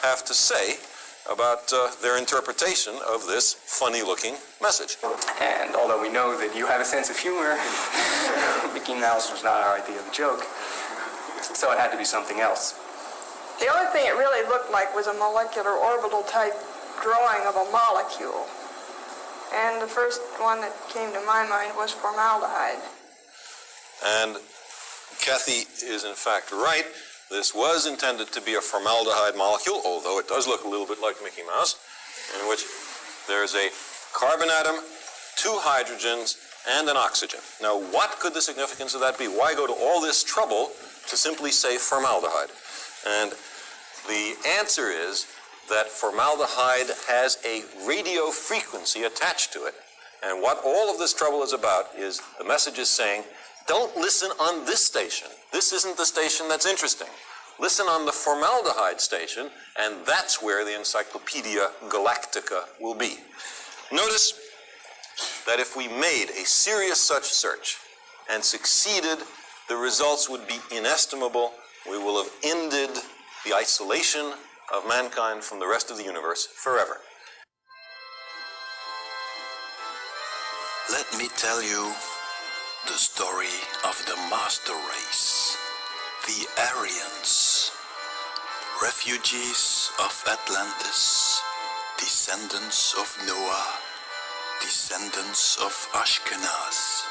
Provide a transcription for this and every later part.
have to say about their interpretation of this funny-looking message. And although we know that you have a sense of humor, Mickey Mouse was not our idea of a joke, so it had to be something else. The only thing it really looked like was a molecular orbital type drawing of a molecule. And the first one that came to my mind was formaldehyde. And Kathy is in fact right. This was intended to be a formaldehyde molecule, although it does look a little bit like Mickey Mouse, in which there's a carbon atom, 2 hydrogens, and an oxygen. Now, what could the significance of that be? Why go to all this trouble to simply say formaldehyde? And the answer is that formaldehyde has a radio frequency attached to it. And what all of this trouble is about is the message is saying, don't listen on this station. This isn't the station that's interesting. Listen on the formaldehyde station, and that's where the Encyclopedia Galactica will be. Notice that if we made a serious such search and succeeded, the results would be inestimable. We will have ended the isolation of mankind from the rest of the universe forever. Let me tell you the story of the master race, the Aryans, refugees of Atlantis, descendants of Noah, descendants of Ashkenaz.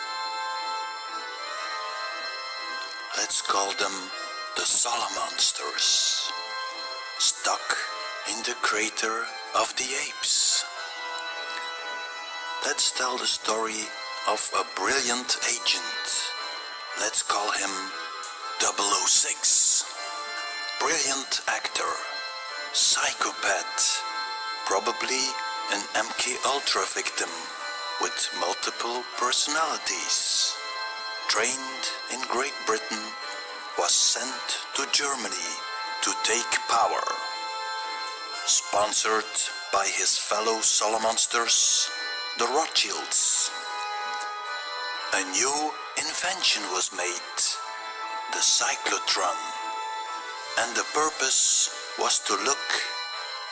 Let's call them the Salamonsters, stuck in the crater of the apes. Let's tell the story of a brilliant agent. Let's call him 006. Brilliant actor, psychopath, probably an MK Ultra victim with multiple personalities. Trained in Great Britain, was sent to Germany to take power. Sponsored by his fellow Salamonsters, the Rothschilds. A new invention was made, the cyclotron, and the purpose was to look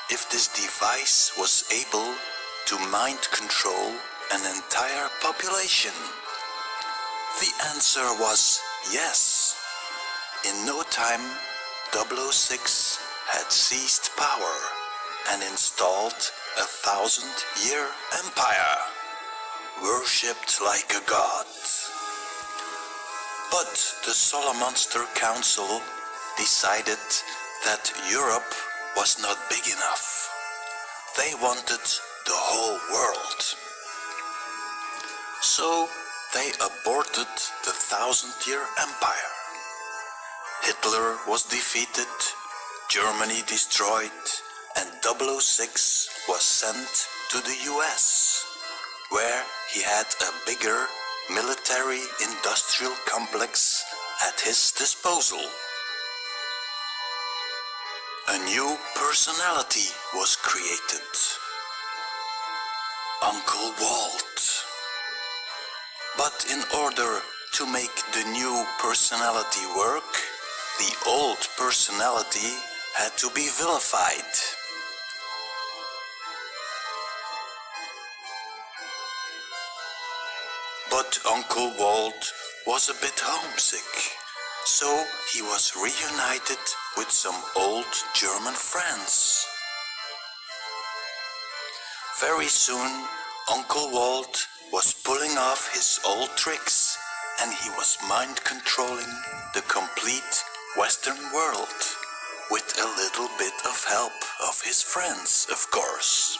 if this device was able to mind control an entire population. The answer was yes. In no time, 006 had seized power and installed a 1,000-year empire, worshipped like a god. But the Salamonster Council decided that Europe was not big enough. They wanted the whole world. So they aborted the 1,000-year empire. Hitler was defeated, Germany destroyed, and 006 was sent to the US, where he had a bigger military-industrial complex at his disposal. A new personality was created, Uncle Walt. But in order to make the new personality work, the old personality had to be vilified. But Uncle Walt was a bit homesick, so he was reunited with some old German friends. Very soon, Uncle Walt was pulling off his old tricks, and he was mind-controlling the complete Western world, with a little bit of help of his friends, of course,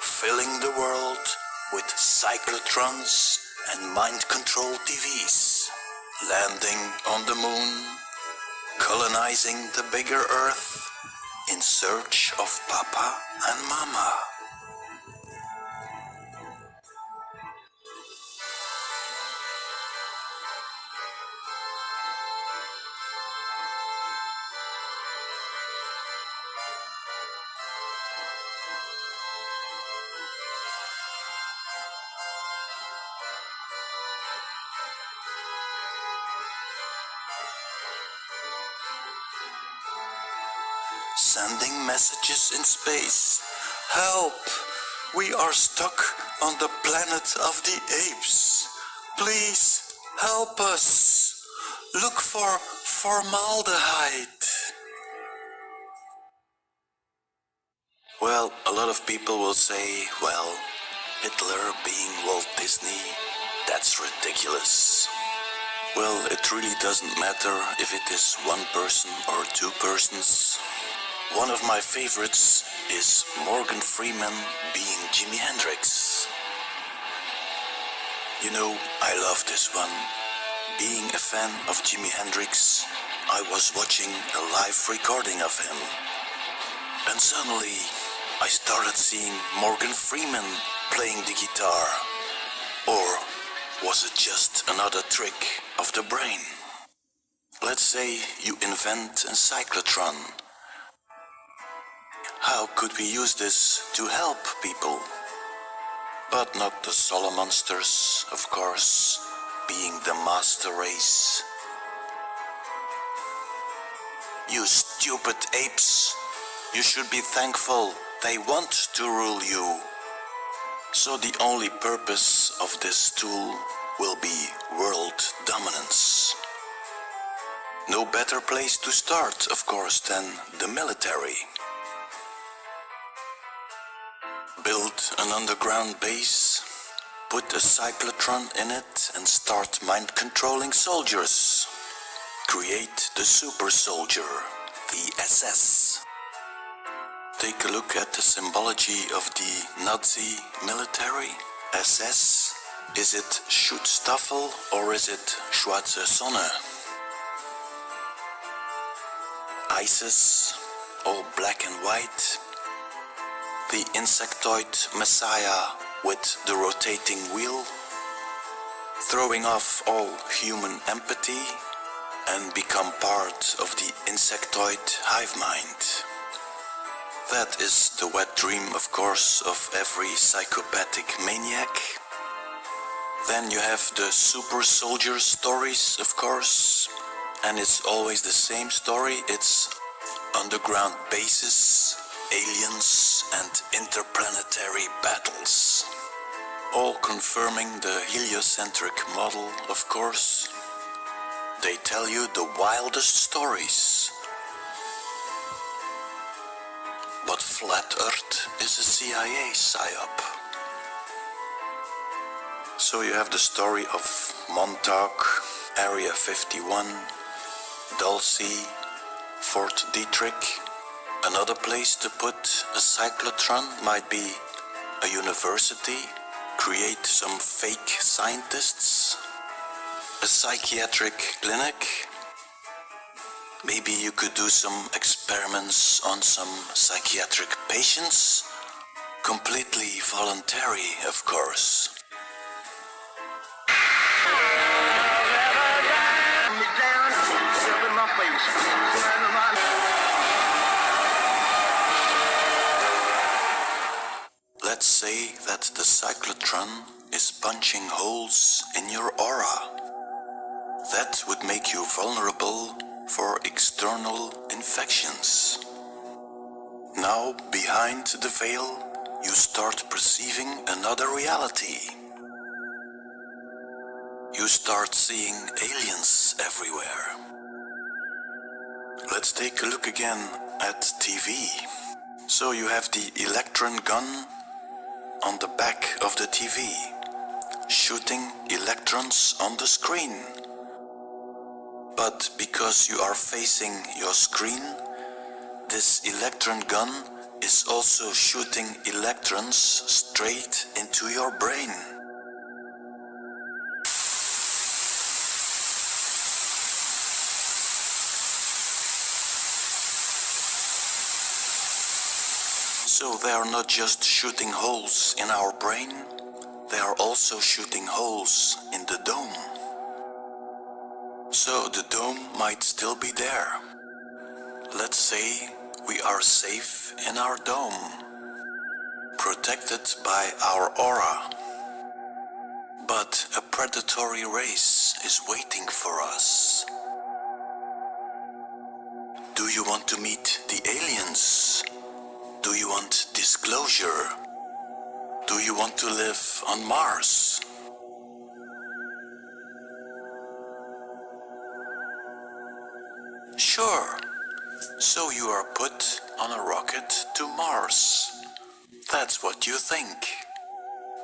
filling the world with cyclotrons and mind-control TVs, landing on the moon, colonizing the bigger Earth in search of Papa and Mama. sending messages in space. Help! We are stuck on the planet of the apes. Please help us. Look for formaldehyde. Well, a lot of people will say, well, Hitler being Walt Disney, that's ridiculous. Well, it really doesn't matter if it is one person or two persons. One of my favorites is Morgan Freeman being Jimi Hendrix. You know, I love this one. Being a fan of Jimi Hendrix, I was watching a live recording of him. And suddenly, I started seeing Morgan Freeman playing the guitar. Or was it just another trick of the brain? Let's say you invent a cyclotron. How could we use this to help people? But not the Solomonsters, of course, being the master race. You stupid apes! You should be thankful they want to rule you. So the only purpose of this tool will be world dominance. No better place to start, of course, than the military. Build an underground base, put a cyclotron in it and start mind-controlling soldiers. Create the super soldier, the SS. Take a look at the symbology of the Nazi military. SS, is it Schutzstaffel or is it Schwarze Sonne? ISIS, all black and white. The insectoid messiah with the rotating wheel, throwing off all human empathy and become part of the insectoid hive mind. That is the wet dream, of course, of every psychopathic maniac. Then you have the super soldier stories, of course, and it's always the same story. It's underground bases, aliens and interplanetary battles. All confirming the heliocentric model, of course. They tell you the wildest stories. But Flat Earth is a CIA psyop. So you have the story of Montauk, Area 51, Dulce, Fort Detrick. Another place to put a cyclotron might be a university, create some fake scientists, a psychiatric clinic. Maybe you could do some experiments on some psychiatric patients, completely voluntary, of course. Let's say that the cyclotron is punching holes in your aura. That would make you vulnerable for external infections. Now, behind the veil, you start perceiving another reality. You start seeing aliens everywhere. Let's take a look again at TV. So you have the electron gun on the back of the TV, shooting electrons on the screen. But because you are facing your screen, this electron gun is also shooting electrons straight into your brain. So they are not just shooting holes in our brain, they are also shooting holes in the dome. So the dome might still be there. Let's say we are safe in our dome, protected by our aura. But a predatory race is waiting for us. Do Do you want to meet the aliens? Do you want disclosure? Do you want to live on Mars? Sure. So you are put on a rocket to Mars. That's what you think.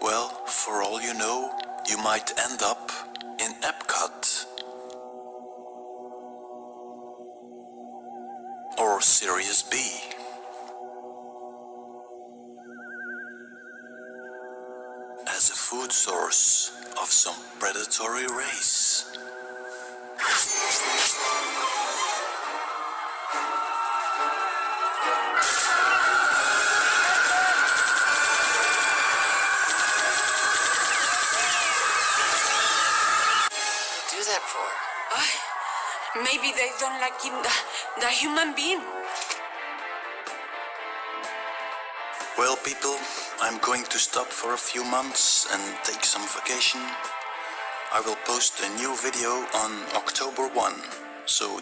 Well, for all you know, you might end up in Epcot. Or Sirius B. As a food source of some predatory race. Do that for? Maybe they don't like him, the human being. Well, people, I'm going to stop for a few months and take some vacation. I will post a new video on October 1, so